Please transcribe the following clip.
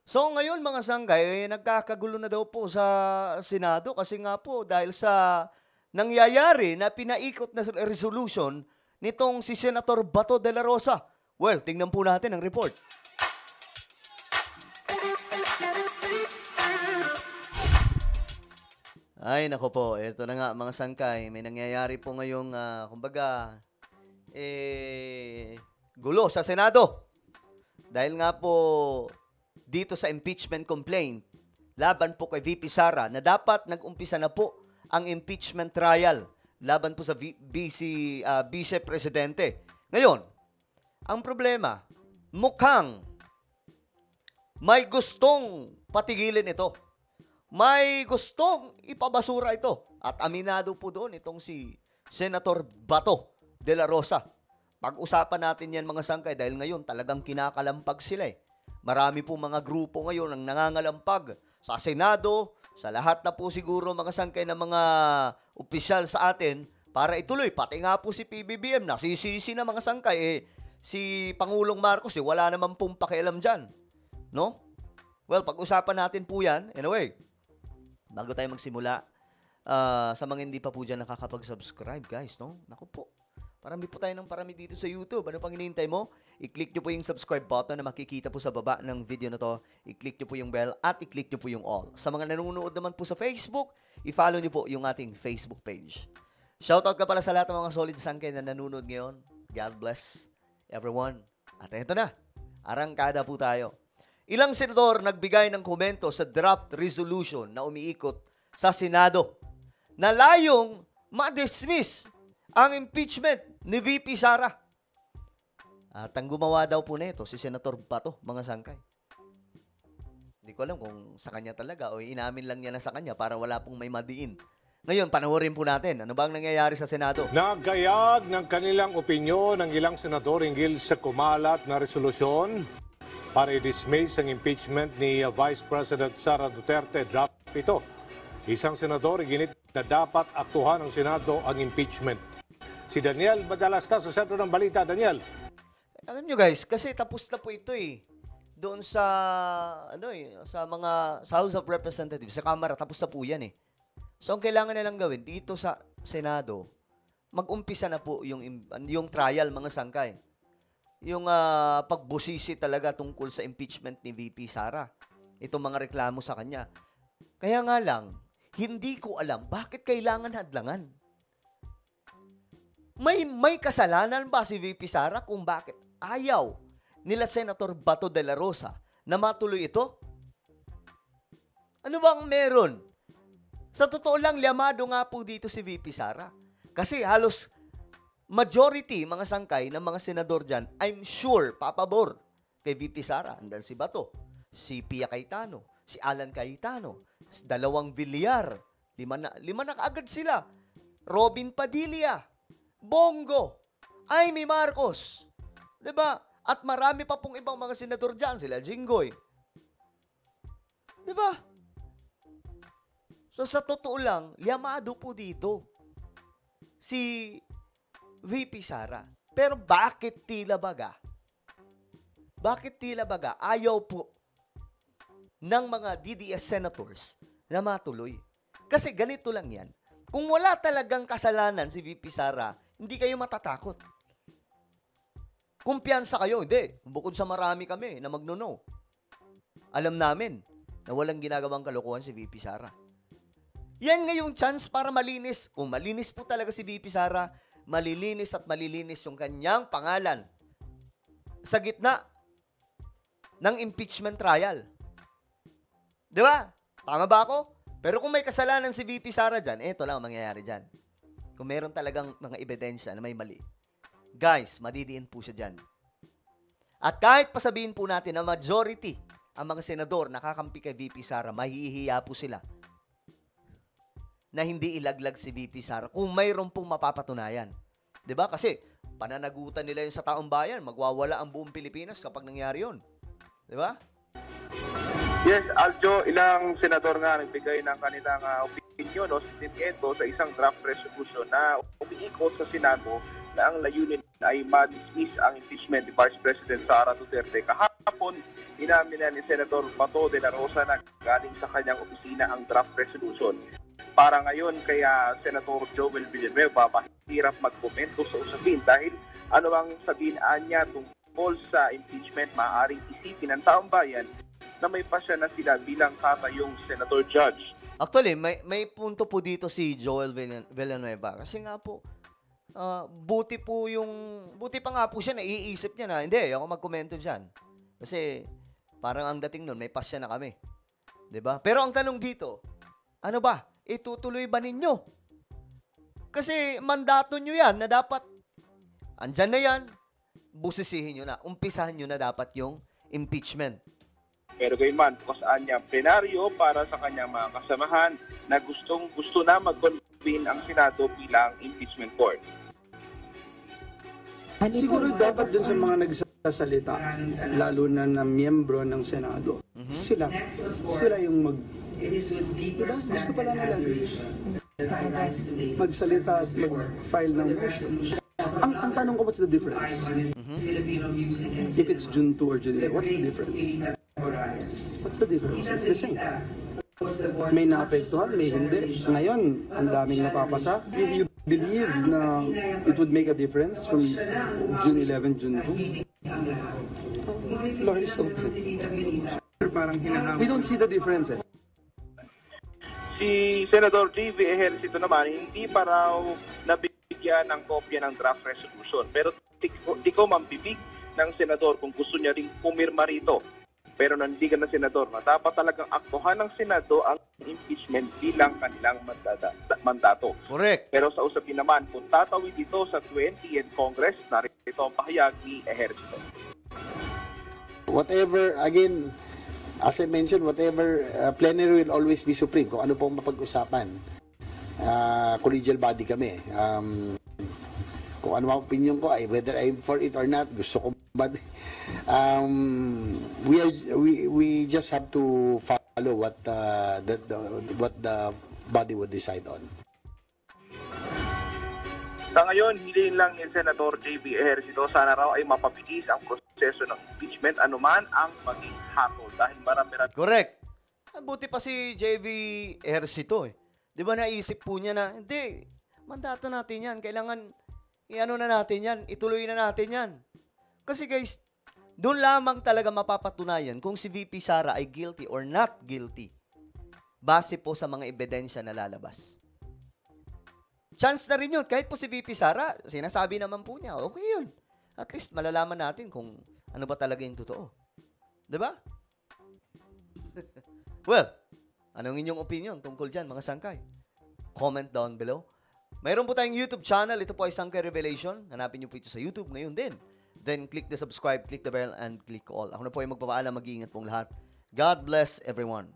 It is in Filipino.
So ngayon mga sanggay, nagkakagulo na daw po sa Senado kasi nga po dahil sa nangyayari na pinaikot na resolution nitong si Senator Bato de la Rosa. Well, tingnan po natin ang report. Ay, nako po, eto na nga mga sangkay. May nangyayari po ngayong, kumbaga, gulo sa Senado. Dahil nga po, dito sa impeachment complaint, laban po kay VP Sara, na dapat nag-umpisa na po ang impeachment trial laban po sa Vice Presidente. Ngayon, ang problema, mukhang may gustong patigilin ito. May gustong ipabasura ito. At aminado po doon itong si Senator Bato de la Rosa. Pag-usapan natin yan mga sangkay dahil ngayon talagang kinakalampag sila eh. Marami po mga grupo ngayon ang nangangalampag sa Senado, sa lahat na po siguro mga sangkay ng mga opisyal sa atin para ituloy. Pati nga po si PBBM, nasisisi na mga sangkay si Pangulong Marcos wala naman pong pakialam dyan. No? Well, pag-usapan natin po yan. Anyway, bago tayo magsimula, sa mga hindi pa po dyan nakakapag-subscribe, guys, no? Naku po. Parami po tayo ng parami dito sa YouTube. Ano pang hinihintay mo? I-click nyo po yung subscribe button na makikita po sa baba ng video na to. I-click nyo po yung bell at i-click nyo po yung all. Sa mga nanonood naman po sa Facebook, i-follow nyo po yung ating Facebook page. Shoutout ka pala sa lahat ng mga solid sangkay na nanonood ngayon. God bless everyone. At eto na, arangkada po tayo. Ilang senador nagbigay ng komento sa draft resolution na umiikot sa Senado na layong ma-dismiss ang impeachment ni VP Sara. At ang gumawa daw po nito si Senator Bato, mga sangkay. Hindi ko alam kung sa kanya talaga o inamin lang niya na sa kanya para wala pong may madiin. Ngayon, panoorin po natin. Ano ba ang nangyayari sa Senado? Nagayag ng kanilang opinyon ng ilang senador hinggil sa kumalat na resolusyon para i-dismiss ang impeachment ni Vice President Sara Duterte. Draft ito. Isang senador ginit na dapat aktuhan ng Senado ang impeachment. Si Daniel Badalasta sa sentro ng balita. Daniel. Alam nyo guys, kasi tapos na po ito doon sa sa House of Representatives, sa Kamara, tapos na po yan So ang kailangan nilang gawin dito sa Senado, mag-umpisa na po yung trial mga sangkay. Yung pagbusisi talaga tungkol sa impeachment ni VP Sara. Itong mga reklamo sa kanya. Kaya nga lang, hindi ko alam bakit kailangan hadlangan. May kasalanan ba si VP Sara kung bakit ayaw nila Senator Bato de la Rosa na matuloy ito? Ano bang meron? Sa totoo lang, liyamado nga po dito si VP Sara. Kasi halos majority, mga sangkay, ng mga senador dyan, I'm sure, papabor kay VP Sara. Andan si Bato, si Pia Cayetano, si Alan Cayetano, dalawang Villar, lima na kaagad sila. Robin Padilla, Bongo, Amy Marcos, diba? At marami pa pong ibang mga senador dyan, sila Jinggoy. Diba? So sa totoo lang, liyamado po dito si VP Sara. Pero bakit tila baga? Bakit tila baga ayaw po ng mga DDS senators na matuloy? Kasi ganito lang yan. Kung wala talagang kasalanan si VP Sara, hindi kayo matatakot. Kumpiyansa kayo, hindi. Bukod sa marami kami na magno-no. Alam namin na walang ginagawang kalokohan si VP Sara. Yan ngayong chance para malinis. Kung malinis po talaga si VP Sara, malilinis at malilinis yung kanyang pangalan sa gitna ng impeachment trial. Di ba? Tama ba ako? Pero kung may kasalanan si VP Sara dyan, ito lang ang mangyayari dyan. Kung meron talagang mga ebidensya na may mali, guys, madidiin po siya dyan. At kahit pasabihin po natin na majority ang mga senador nakakampi kay VP Sara, mahihiya po sila na hindi ilaglag si VP Sara kung mayroon pong mapapatunayan. 'Di ba? Kasi pananagutan nila yun sa taong bayan, magwawala ang buong Pilipinas kapag nangyari yun. 'Di ba? Yes, Aljo, ilang senador nga nagbigay ng kanilang opinion o sentimiento sa isang draft resolution na umiikot sa Senado na ang layunin ay ma-dismiss ang impeachment ni Vice President Sara Duterte. Kahapon, inamin na ni Senator Bato de la Rosa na galing sa kanyang opisina ang draft resolution. Para ngayon, kaya Senator Joel Villanueva mahirap magkomento sa usapin dahil ano ang sabihin niya tungkol sa impeachment, maaaring isipin ng taong bayan na may pasya na sila bilang katayong Senator Judge. Actually, may punto po dito si Joel Villanueva. Kasi nga po, buti pa nga po siya, naiisip niya na, hindi, ako magkomento dyan. Kasi, parang ang dating nun, may pasya na kami. 'Di ba? Pero ang tanong dito, ano ba? Itutuloy ba ninyo? Kasi, mandato nyo yan na dapat, andyan na yan, busisihin nyo na, umpisahan nyo na dapat yung impeachment. Pero gayunman, bukas niya plenaryo para sa kanyang mga kasamahan na gusto na mag-convene ang Senado bilang impeachment court. Siguro dapat dun sa mga nagsasalita, lalo na miyembro ng Senado, sila yung diba? Gusto pala nila magsalita at mag-file ng motion. Ang tanong ko, what's the difference? If it's June 2 or June 11, what's the difference? What's the difference? It's the same. May naapektuhan, may hindi. Ngayon, ang daming napapasa. If you believe na it would make a difference from June 11, June 2, floor is open. We don't see the difference eh. Si Senator J.V. Ejercito naman, hindi pa raw nabigyan ng kopya ng draft resolution. Pero di ko mambibig ng senador kung gusto niya ring pumirma rito. Pero nandigan ng senador na dapat talagang aktuhan ng Senado ang impeachment bilang kanilang mandato. Correct. Pero sa usapin naman, kung tatawid dito sa 20th Congress, narito ang pahayag ni Ejercito. Whatever, again, as I mentioned, whatever plenary will always be supreme. Kung ano pong mapag-usapan. Collegial body kami. Kung ano ang opinion ko, whether I'm for it or not, gusto ko ba? We just have to follow what the body would decide on. Sa ngayon, hiling lang ni Senator J.B. Ejercito sana raw ay mapabilis ang proseso ng impeachment anuman ang maging hatol dahil marami-rami. Correct. Buti pa si JV Ejercito eh. Di ba naisip po niya na, hindi, mandato natin yan. Kailangan, i-ano na natin yan, ituloy na natin yan. Kasi guys, doon lamang talaga mapapatunayan kung si VP Sara ay guilty or not guilty. Base po sa mga ebidensya na lalabas. Chance na rin yun. Kahit po si VP Sara, sinasabi naman po niya, okay yun. At least malalaman natin kung ano ba talaga yung totoo. Diba? Well, anong inyong opinion tungkol dyan, mga sangkay? Comment down below. Mayroon po tayong YouTube channel. Ito po ay Sangkay Revelation. Hanapin niyo po ito sa YouTube ngayon din. Then, click the subscribe, click the bell, and click all. Ako na po ay magpapaalam. Mag-iingat pong lahat. God bless everyone.